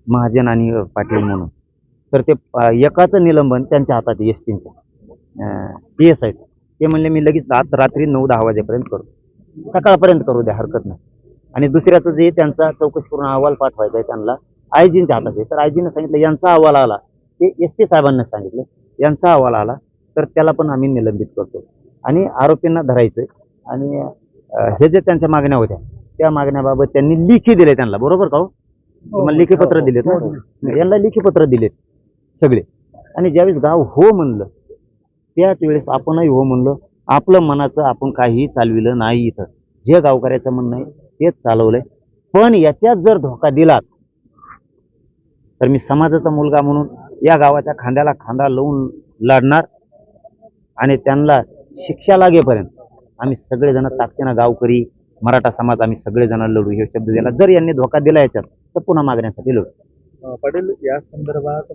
महाजन आणि पाटील म्हणून. तर ते एकाचं निलंबन त्यांच्या हातात एस पीच्या PSI ते म्हणले मी लगेच रात्री 9-10 वाजेपर्यंत करू, सकाळपर्यंत करू द्या, हरकत नाही. आणि दुसऱ्याचं जे त्यांचा चौकशी करून अहवाल पाठवायचा आहे त्यांना आयजींच्या हातात आहे. तर आयजीने सांगितलं यांचा अहवाल आला, ते SP साहेबांना सांगितलं यांचा अहवाल आला तर त्याला पण आम्ही निलंबित करतो आणि आरोपींना धरायचं. आणि हे जे त्यांच्या मागण्या होत्या त्या मागण्याबाबत त्यांनी लेखी दिले त्यांना, बरोबर का हो? तुम्हाला लेखी पत्र दिलेत ना, यांना लेखी पत्र दिलेत सगळे. आणि ज्यावेळेस गाव हो म्हणलं त्याच वेळेस आपणही हो म्हणलं. आपलं मनाचं आपण काहीही चालविलं नाही. इथं जे गावकऱ्याचं म्हणणं आहे तेच चालवलंय. पण याच्यात जर धोका दिलात तर मी समाजाचा मुलगा म्हणून या गावाच्या खांद्याला खांदा लावून लढणार आणि त्यांना शिक्षा लागेपर्यंत आम्ही सगळेजण ताकदीनं गावकरी मराठा समाज आम्ही सगळेजण लढू हे शब्द दिला. जर यांनी धोका दिला याच्यात तर पुन्हा मागण्यासाठी लढू. पाटील, या संदर्भात